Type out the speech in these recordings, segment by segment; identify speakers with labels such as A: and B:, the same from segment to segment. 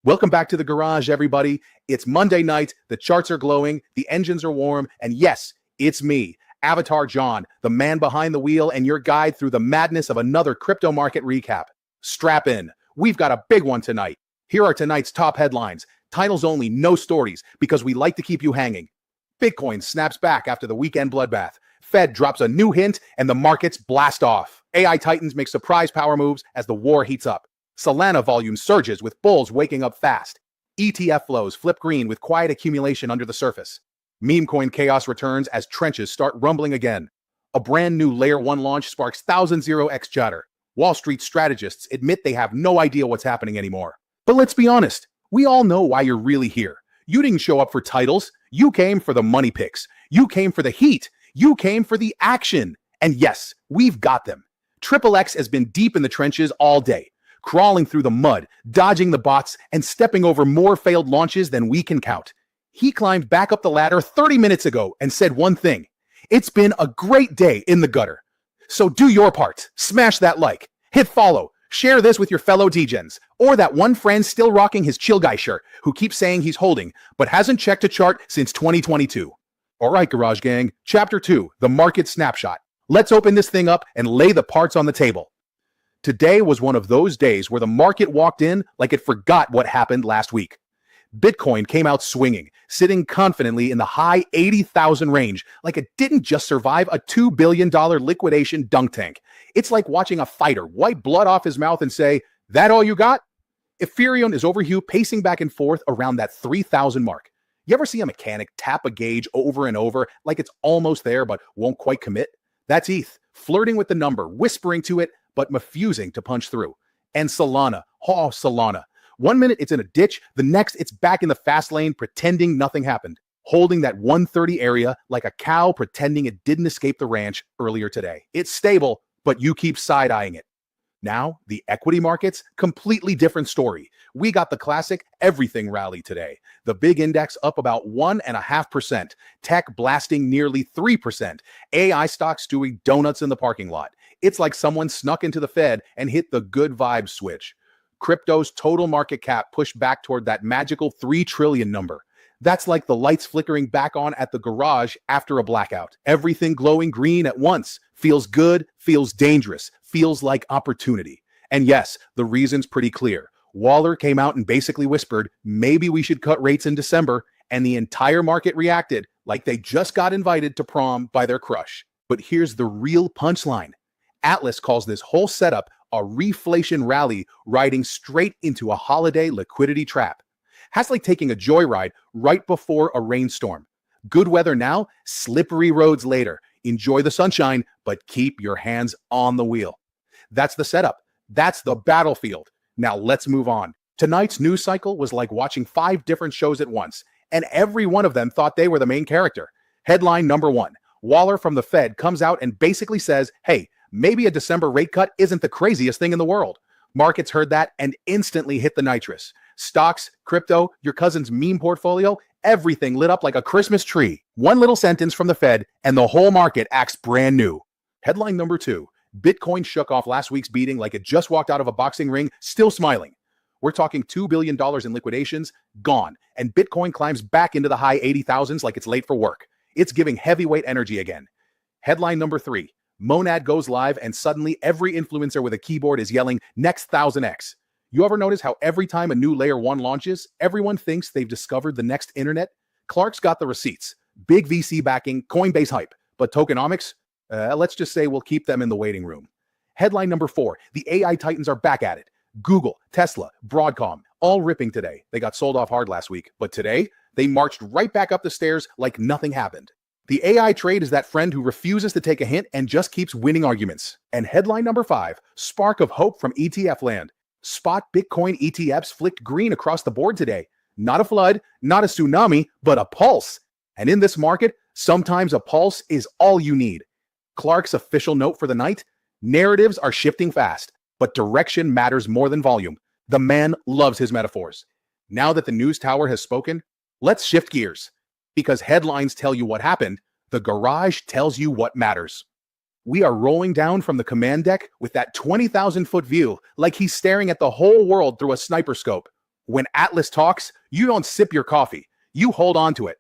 A: Welcome back to the garage, everybody. It's Monday night, the charts are glowing, the engines are warm, and yes, it's me, Avatar John, the man behind the wheel and your guide through the madness of another crypto market recap. Strap in. We've got a big one tonight. Here are tonight's top headlines. Titles only, no stories, because we like to keep you hanging. Bitcoin snaps back after the weekend bloodbath. Fed drops a new hint and the markets blast off. AI titans make surprise power moves as the war heats up. Solana volume surges with bulls waking up fast. ETF flows flip green with quiet accumulation under the surface. Meme coin chaos returns as trenches start rumbling again. A brand new Layer 1 launch sparks 1000x chatter. Wall Street strategists admit they have no idea what's happening anymore. But let's be honest, we all know why you're really here. You didn't show up for titles. You came for the money picks. You came for the heat. You came for the action. And yes, we've got them. Triple X has been deep in the trenches all day, crawling through the mud, dodging the bots, and stepping over more failed launches than we can count. He climbed back up the ladder 30 minutes ago and said one thing: it's been a great day in the gutter. So do your part. Smash that like, hit follow, share this with your fellow degens, or that one friend still rocking his chill guy shirt who keeps saying he's holding, but hasn't checked a chart since 2022. All right, Garage Gang, Chapter 2, the market snapshot. Let's open this thing up and lay the parts on the table. Today was one of those days where the market walked in like it forgot what happened last week. Bitcoin came out swinging, sitting confidently in the high 80,000 range, like it didn't just survive a $2 billion liquidation dunk tank. It's like watching a fighter wipe blood off his mouth and say, "That all you got?" Ethereum is over here pacing back and forth around that 3,000 mark. You ever see a mechanic tap a gauge over and over like it's almost there but won't quite commit? That's ETH, flirting with the number, whispering to it, but refusing to punch through. And Solana, oh Solana. 1 minute it's in a ditch, the next it's back in the fast lane pretending nothing happened, holding that 130 area like a cow pretending it didn't escape the ranch earlier today. It's stable, but you keep side-eyeing it. Now, the equity markets, completely different story. We got the classic everything rally today. The big index up about 1.5%, tech blasting nearly 3%, AI stocks doing donuts in the parking lot. It's like someone snuck into the Fed and hit the good vibe switch. Crypto's total market cap pushed back toward that magical 3 trillion number. That's like the lights flickering back on at the garage after a blackout. Everything glowing green at once. Feels good, feels dangerous, feels like opportunity. And yes, the reason's pretty clear. Waller came out and basically whispered, maybe we should cut rates in December, and the entire market reacted like they just got invited to prom by their crush. But here's the real punchline. Atlas calls this whole setup a reflation rally riding straight into a holiday liquidity trap. Has like taking a joyride right before a rainstorm. Good weather now, slippery roads later. Enjoy the sunshine, but keep your hands on the wheel. That's the setup. That's the battlefield. Now let's move on. Tonight's news cycle was like watching 5 different shows at once, and every one of them thought they were the main character. Headline number 1. Waller from the Fed comes out and basically says, hey, maybe a December rate cut isn't the craziest thing in the world. Markets heard that and instantly hit the nitrous. Stocks, crypto, your cousin's meme portfolio, everything lit up like a Christmas tree. One little sentence from the Fed and the whole market acts brand new. Headline number 2. Bitcoin shook off last week's beating like it just walked out of a boxing ring, still smiling. We're talking $2 billion in liquidations, gone, and Bitcoin climbs back into the high 80,000s like it's late for work. It's giving heavyweight energy again. Headline number 3. Monad goes live and suddenly every influencer with a keyboard is yelling next 1000x. You ever notice how every time a new Layer 1 launches, everyone thinks they've discovered the next internet? Clark's got the receipts. Big VC backing, Coinbase hype. But tokenomics? Let's just say we'll keep them in the waiting room. Headline number 4. The AI titans are back at it. Google, Tesla, Broadcom, all ripping today. They got sold off hard last week. But today, they marched right back up the stairs like nothing happened. The AI trade is that friend who refuses to take a hint and just keeps winning arguments. And headline number 5. Spark of hope from ETF land. Spot Bitcoin ETFs flicked green across the board today. Not a flood, not a tsunami, but a pulse. And in this market, sometimes a pulse is all you need. Clark's official note for the night: narratives are shifting fast, but direction matters more than volume. The man loves his metaphors. Now that the news tower has spoken, let's shift gears. Because headlines tell you what happened, the garage tells you what matters. We are rolling down from the command deck with that 20,000-foot view like he's staring at the whole world through a sniper scope. When Atlas talks, you don't sip your coffee. You hold on to it.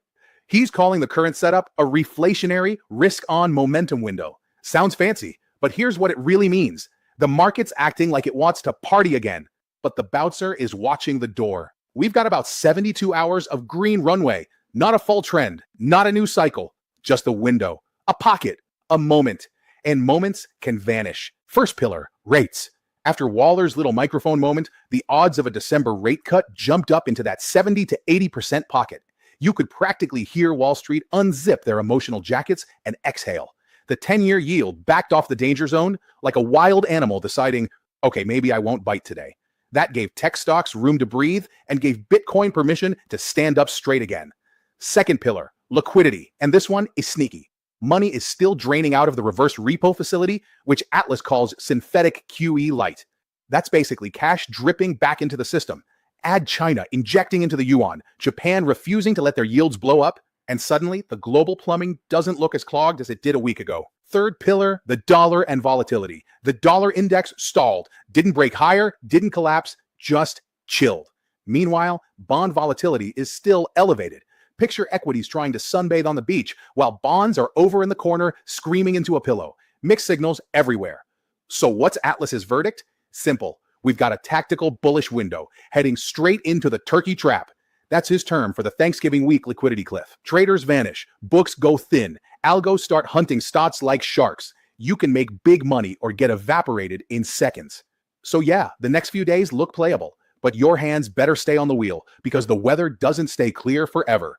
A: He's calling the current setup a reflationary risk-on momentum window. Sounds fancy, but here's what it really means. The market's acting like it wants to party again, but the bouncer is watching the door. We've got about 72 hours of green runway, not a full trend, not a new cycle, just a window, a pocket, a moment. And moments can vanish. First pillar, rates. After Waller's little microphone moment, the odds of a December rate cut jumped up into that 70 to 80% pocket. You could practically hear Wall Street unzip their emotional jackets and exhale. The 10-year yield backed off the danger zone like a wild animal deciding, okay, maybe I won't bite today. That gave tech stocks room to breathe and gave Bitcoin permission to stand up straight again. Second pillar, liquidity. And this one is sneaky. Money is still draining out of the reverse repo facility, which Atlas calls synthetic QE light. That's basically cash dripping back into the system. Add China injecting into the yuan, Japan refusing to let their yields blow up, and suddenly the global plumbing doesn't look as clogged as it did a week ago. Third pillar, the dollar and volatility. The dollar index stalled, didn't break higher, didn't collapse, just chilled. Meanwhile, bond volatility is still elevated. Picture equities trying to sunbathe on the beach while bonds are over in the corner screaming into a pillow. Mixed signals everywhere. So what's Atlas's verdict? Simple. We've got a tactical bullish window heading straight into the turkey trap. That's his term for the Thanksgiving week liquidity cliff. Traders vanish, books go thin, algos start hunting stocks like sharks. You can make big money or get evaporated in seconds. So yeah, the next few days look playable, but your hands better stay on the wheel because the weather doesn't stay clear forever.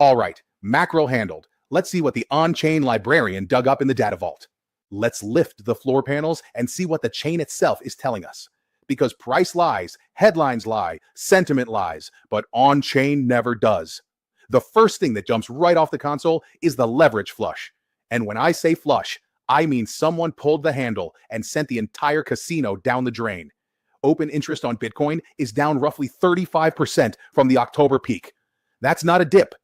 A: All right, macro handled. Let's see what the on-chain librarian dug up in the data vault. Let's lift the floor panels and see what the chain itself is telling us. Because price lies, headlines lie, sentiment lies, but on-chain never does. The first thing that jumps right off the console is the leverage flush. And when I say flush, I mean someone pulled the handle and sent the entire casino down the drain. Open interest on Bitcoin is down roughly 35% from the October peak. That's not a dip.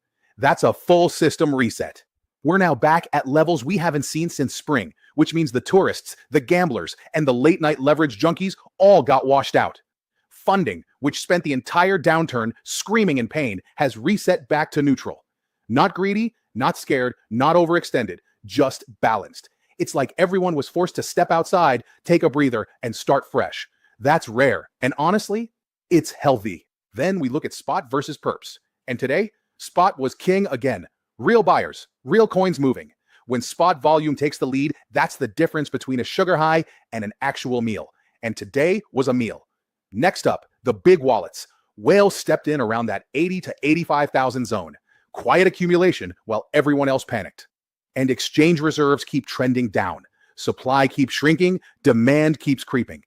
A: That's a full system reset. We're now back at levels we haven't seen since spring, which means the tourists, the gamblers, and the late-night leverage junkies all got washed out. Funding, which spent the entire downturn screaming in pain, has reset back to neutral. Not greedy, not scared, not overextended, just balanced. It's like everyone was forced to step outside, take a breather, and start fresh. That's rare, and honestly, it's healthy. Then we look at spot versus perps. And today, spot was king again. Real buyers, real coins moving. When spot volume takes the lead, that's the difference between a sugar high and an actual meal. And today was a meal. Next up, the big wallets. Whales stepped in around that 80 to 85,000 zone. Quiet accumulation while everyone else panicked. And exchange reserves keep trending down. Supply keeps shrinking, demand keeps creeping.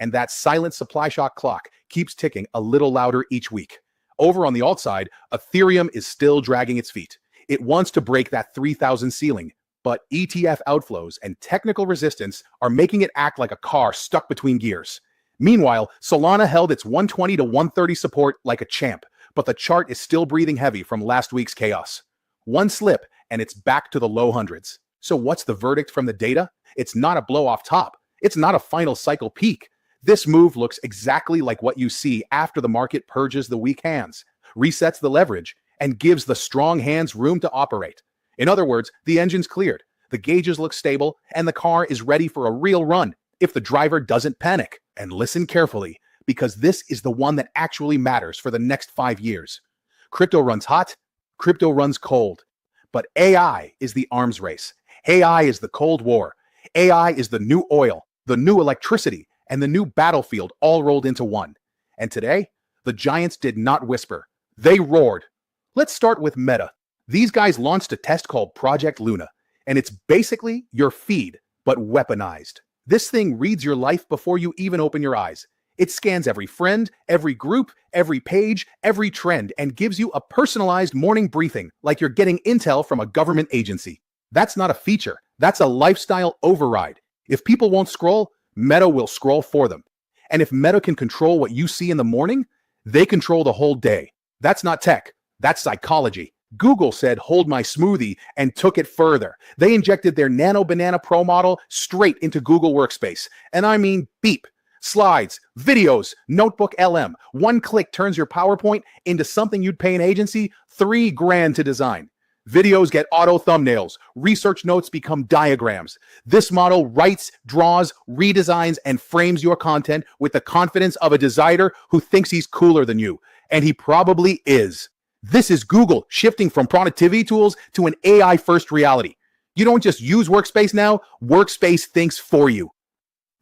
A: And that silent supply shock clock keeps ticking a little louder each week. Over on the alt side, Ethereum is still dragging its feet. It wants to break that 3,000 ceiling, but ETF outflows and technical resistance are making it act like a car stuck between gears. Meanwhile, Solana held its 120 to 130 support like a champ, but the chart is still breathing heavy from last week's chaos. One slip, and it's back to the low hundreds. So what's the verdict from the data? It's not a blow off top. It's not a final cycle peak. This move looks exactly like what you see after the market purges the weak hands, resets the leverage, and gives the strong hands room to operate. In other words, the engine's cleared, the gauges look stable, and the car is ready for a real run if the driver doesn't panic. And listen carefully, because this is the one that actually matters for the next 5 years. Crypto runs hot, crypto runs cold. But AI is the arms race. AI is the Cold War. AI is the new oil, the new electricity, and the new battlefield all rolled into one. And today, the giants did not whisper. They roared. Let's start with Meta. These guys launched a test called Project Luna, and it's basically your feed, but weaponized. This thing reads your life before you even open your eyes. It scans every friend, every group, every page, every trend, and gives you a personalized morning briefing like you're getting intel from a government agency. That's not a feature. That's a lifestyle override. If people won't scroll, Meta will scroll for them. And if Meta can control what you see in the morning, they control the whole day. That's not tech. That's psychology. Google said, hold my smoothie, and took it further. They injected their Nano Banana Pro model straight into Google Workspace. And I mean beep. Slides, videos, Notebook LM. One click turns your PowerPoint into something you'd pay an agency $3,000 to design. Videos get auto thumbnails. Research notes become diagrams. This model writes, draws, redesigns, and frames your content with the confidence of a designer who thinks he's cooler than you. And he probably is. This is Google shifting from productivity tools to an AI-first reality. You don't just use Workspace now, Workspace thinks for you.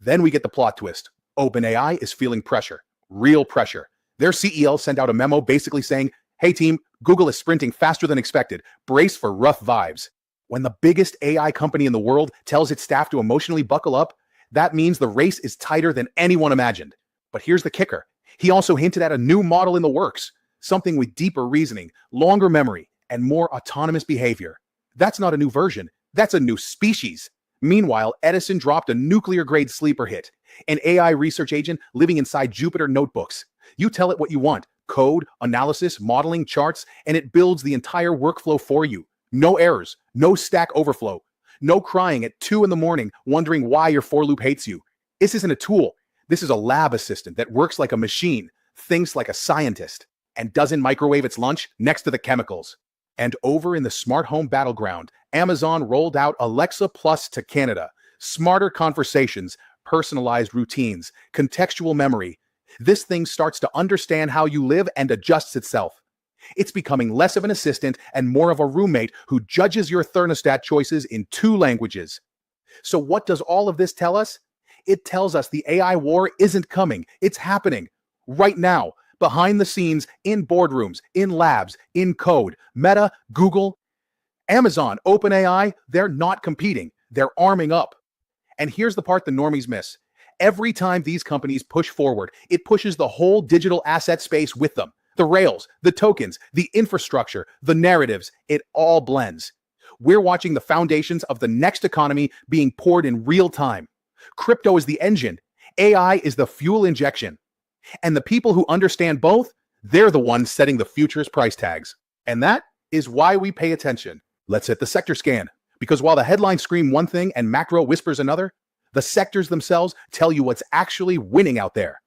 A: Then we get the plot twist. OpenAI is feeling pressure, real pressure. Their CEO sent out a memo basically saying, hey team, Google is sprinting faster than expected. Brace for rough vibes. When the biggest AI company in the world tells its staff to emotionally buckle up, that means the race is tighter than anyone imagined. But here's the kicker. He also hinted at a new model in the works, something with deeper reasoning, longer memory, and more autonomous behavior. That's not a new version. That's a new species. Meanwhile, Edison dropped a nuclear-grade sleeper hit, an AI research agent living inside Jupyter notebooks. You tell it what you want, code, analysis, modeling, charts, and it builds the entire workflow for you. No errors, no Stack Overflow, no crying at 2 a.m. wondering why your for loop hates you. This isn't a tool. This is a lab assistant that works like a machine, thinks like a scientist, and doesn't microwave its lunch next to the chemicals. And over in the smart home battleground, Amazon rolled out Alexa Plus to Canada. Smarter conversations, personalized routines, contextual memory. This thing starts to understand how you live and adjusts itself. It's becoming less of an assistant and more of a roommate who judges your thermostat choices in 2 languages. So what does all of this tell us? It tells us the AI war isn't coming. It's happening right now. Behind the scenes, in boardrooms, in labs, in code. Meta, Google, Amazon, OpenAI, they're not competing. They're arming up. And here's the part the normies miss. Every time these companies push forward, it pushes the whole digital asset space with them. The rails, the tokens, the infrastructure, the narratives, it all blends. We're watching the foundations of the next economy being poured in real time. Crypto is the engine. AI is the fuel injection. And the people who understand both, they're the ones setting the future's price tags. And that is why we pay attention. Let's hit the sector scan. Because while the headlines scream one thing and macro whispers another, the sectors themselves tell you what's actually winning out there.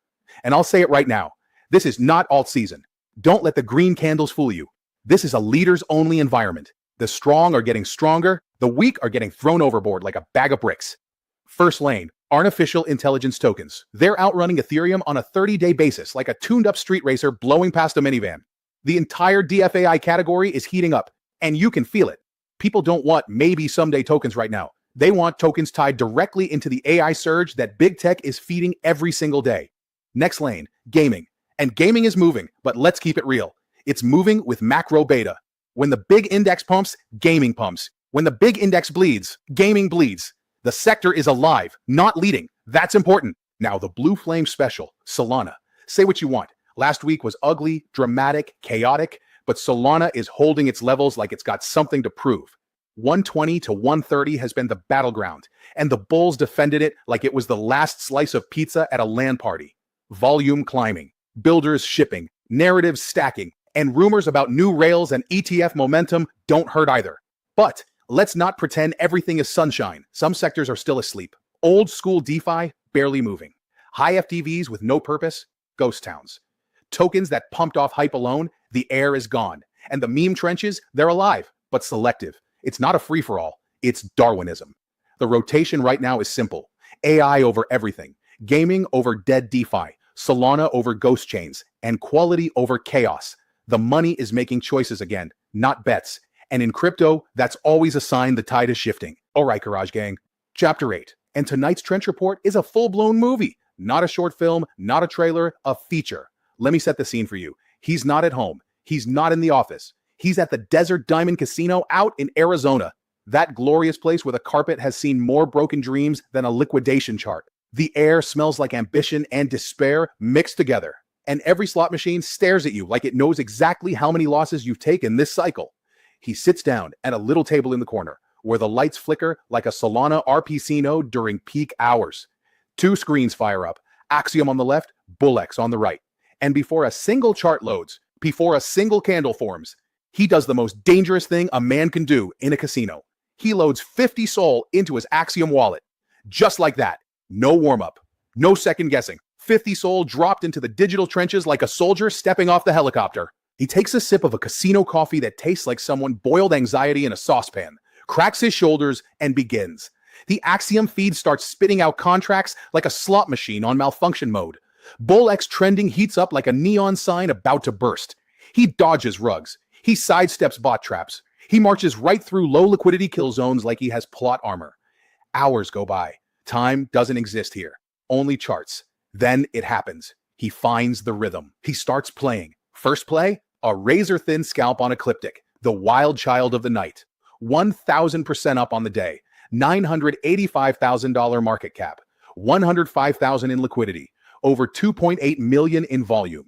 A: And I'll say it right now. This is not alt season. Don't let the green candles fool you. This is a leaders-only environment. The strong are getting stronger. The weak are getting thrown overboard like a bag of bricks. First lane, artificial intelligence tokens. They're outrunning Ethereum on a 30-day basis like a tuned-up street racer blowing past a minivan. The entire DFAI category is heating up, and you can feel it. People don't want maybe someday tokens right now. They want tokens tied directly into the AI surge that big tech is feeding every single day. Next lane, gaming. And gaming is moving, but let's keep it real. It's moving with macro beta. When the big index pumps, gaming pumps. When the big index bleeds, gaming bleeds. The sector is alive, not leading. That's important. Now, the Blue Flame Special, Solana. Say what you want. Last week was ugly, dramatic, chaotic, but Solana is holding its levels like it's got something to prove. 120 to 130 has been the battleground, and the bulls defended it like it was the last slice of pizza at a LAN party. Volume climbing, builders shipping, narratives stacking, and rumors about new rails and ETF momentum don't hurt either. But let's not pretend everything is sunshine. Some sectors are still asleep. Old school DeFi, barely moving. High FTVs with no purpose, ghost towns. Tokens that pumped off hype alone, the air is gone. And the meme trenches, they're alive, but selective. It's not a free-for-all, it's Darwinism. The rotation right now is simple. AI over everything. Gaming over dead DeFi. Solana over ghost chains. And quality over chaos. The money is making choices again, not bets. And in crypto, that's always a sign the tide is shifting. All right, Garage Gang. Chapter 8. And tonight's Trench Report is a full-blown movie. Not a short film, not a trailer, a feature. Let me set the scene for you. He's not at home. He's not in the office. He's at the Desert Diamond Casino out in Arizona. That glorious place where the carpet has seen more broken dreams than a liquidation chart. The air smells like ambition and despair mixed together. And every slot machine stares at you like it knows exactly how many losses you've taken this cycle. He sits down at a little table in the corner where the lights flicker like a Solana RPC node during peak hours. 2 screens fire up, Axiom on the left, Bullex on the right. And before a single chart loads, before a single candle forms, he does the most dangerous thing a man can do in a casino. He loads 50 Sol into his Axiom wallet. Just like that. No warm-up. No second guessing. 50 Sol dropped into the digital trenches like a soldier stepping off the helicopter. He takes a sip of a casino coffee that tastes like someone boiled anxiety in a saucepan, cracks his shoulders, and begins. The Axiom feed starts spitting out contracts like a slot machine on malfunction mode. BullX trending heats up like a neon sign about to burst. He dodges rugs. He sidesteps bot traps. He marches right through low liquidity kill zones like he has plot armor. Hours go by. Time doesn't exist here. Only charts. Then it happens. He finds the rhythm. He starts playing. First play, a razor-thin scalp on Ecliptic, the wild child of the night. 1,000% up on the day. $985,000 market cap. 105,000 in liquidity. Over 2.8 million in volume.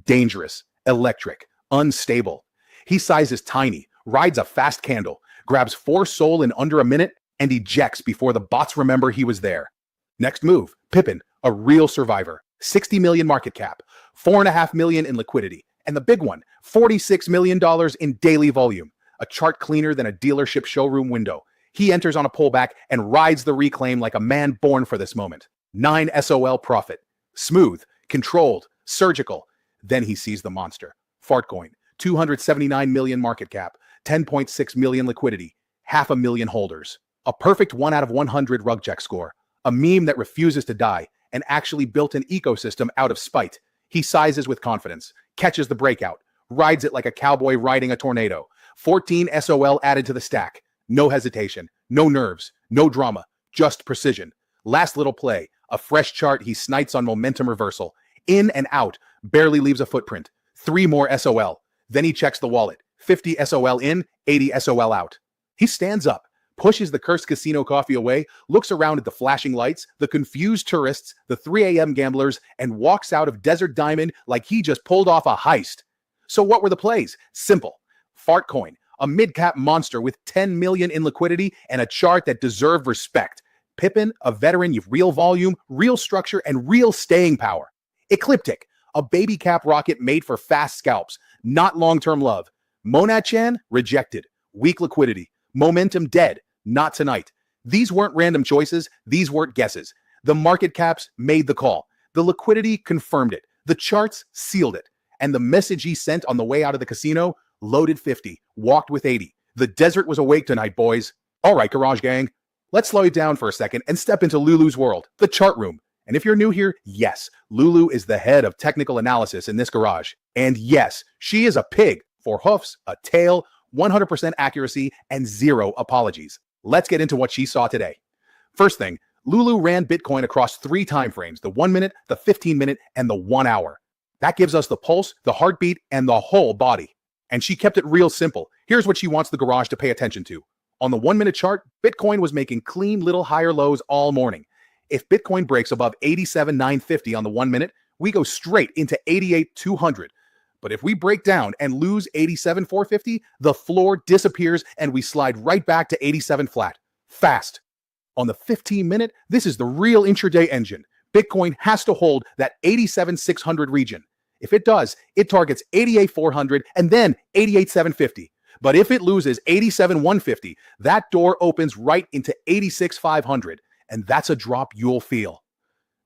A: Dangerous, electric, unstable. He sizes tiny, rides a fast candle, grabs 4 Sol in under a minute, and ejects before the bots remember he was there. Next move, Pippin, a real survivor. 60 million market cap, 4.5 million in liquidity, and the big one, $46 million in daily volume. A chart cleaner than a dealership showroom window. He enters on a pullback and rides the reclaim like a man born for this moment. 9 SOL profit. Smooth, controlled, surgical. Then he sees the monster. Fartcoin, 279 million market cap, 10.6 million liquidity, 500,000 holders. A perfect 1 out of 100 rug check score. A meme that refuses to die and actually built an ecosystem out of spite. He sizes with confidence, catches the breakout, rides it like a cowboy riding a tornado. 14 SOL added to the stack. No hesitation, no nerves, no drama, just precision. Last little play, a fresh chart he snites on momentum reversal. In and out, barely leaves a footprint. 3 more SOL. Then he checks the wallet. 50 SOL in, 80 SOL out. He stands up, pushes the cursed casino coffee away, looks around at the flashing lights, the confused tourists, the 3 a.m. gamblers, and walks out of Desert Diamond like he just pulled off a heist. So what were the plays? Simple. Fartcoin, a mid-cap monster with 10 million in liquidity and a chart that deserved respect. Pippin, a veteran with real volume, real structure, and real staying power. Ecliptic, a baby cap rocket made for fast scalps, not long-term love. Monad-chan, rejected. Weak liquidity. Momentum dead. Not tonight. These weren't random choices. These weren't guesses. The market caps made the call. The liquidity confirmed it. The charts sealed it. And the message he sent on the way out of the casino, loaded 50, walked with 80. The desert was awake tonight, boys. All right, Garage Gang. Let's slow it down for a second and step into Lulu's world, the chart room. And if you're new here, yes, Lulu is the head of technical analysis in this garage. And yes, she is a pig for hoofs, a tail, 100% accuracy, and 0 apologies. Let's get into what she saw today. First thing, Lulu ran Bitcoin across 3 time frames, the 1 minute, the 15 minute, and the 1 hour. That gives us the pulse, the heartbeat, and the whole body. And she kept it real simple. Here's what she wants the garage to pay attention to. On the 1 minute chart, Bitcoin was making clean little higher lows all morning. If Bitcoin breaks above 87,950 on the 1 minute, we go straight into 88,200. But if we break down and lose 87,450, the floor disappears and we slide right back to 87 flat. Fast. On the 15 minute, this is the real intraday engine. Bitcoin has to hold that 87,600 region. If it does, it targets 88,400 and then 88,750. But if it loses 87,150, that door opens right into 86,500. And that's a drop you'll feel.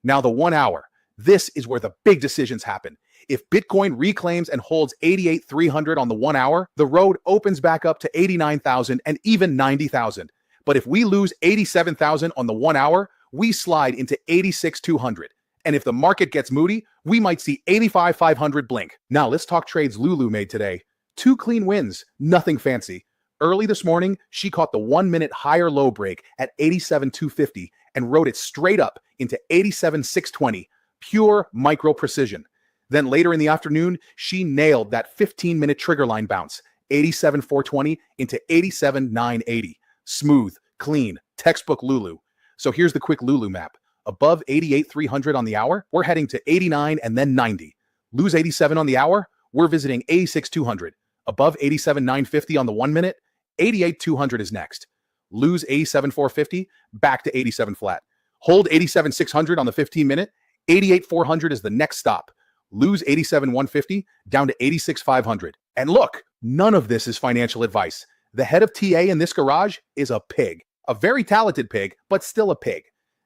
A: Now the 1 hour. This is where the big decisions happen. If Bitcoin reclaims and holds 88,300 on the 1 hour, the road opens back up to 89,000 and even 90,000. But if we lose 87,000 on the 1 hour, we slide into 86,200. And if the market gets moody, we might see 85,500 blink. Now let's talk trades Lulu made today. 2 clean wins, nothing fancy. Early this morning, she caught the 1 minute higher low break at 87,250 and rode it straight up into 87,620. Pure micro precision. Then later in the afternoon, she nailed that 15-minute trigger line bounce, 87,420 into 87,980. Smooth, clean, textbook Lulu. So here's the quick Lulu map. Above 88,300 on the hour, we're heading to 89 and then 90. Lose 87 on the hour, we're visiting 86,200. Above 87,950 on the 1 minute, 88,200 is next. Lose 87,450, back to 87 flat. Hold 87,600 on the 15 minute, 88,400 is the next stop. Lose 87,150, down to 86,500. And look, none of this is financial advice. The head of TA in this garage is a pig. A very talented pig, but still a pig.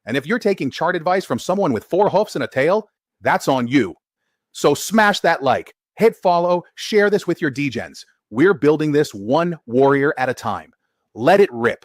A: And if you're taking chart advice from someone with 4 hoofs and a tail, that's on you. So smash that like, hit follow, share this with your degens. We're building this one warrior at a time. Let it rip.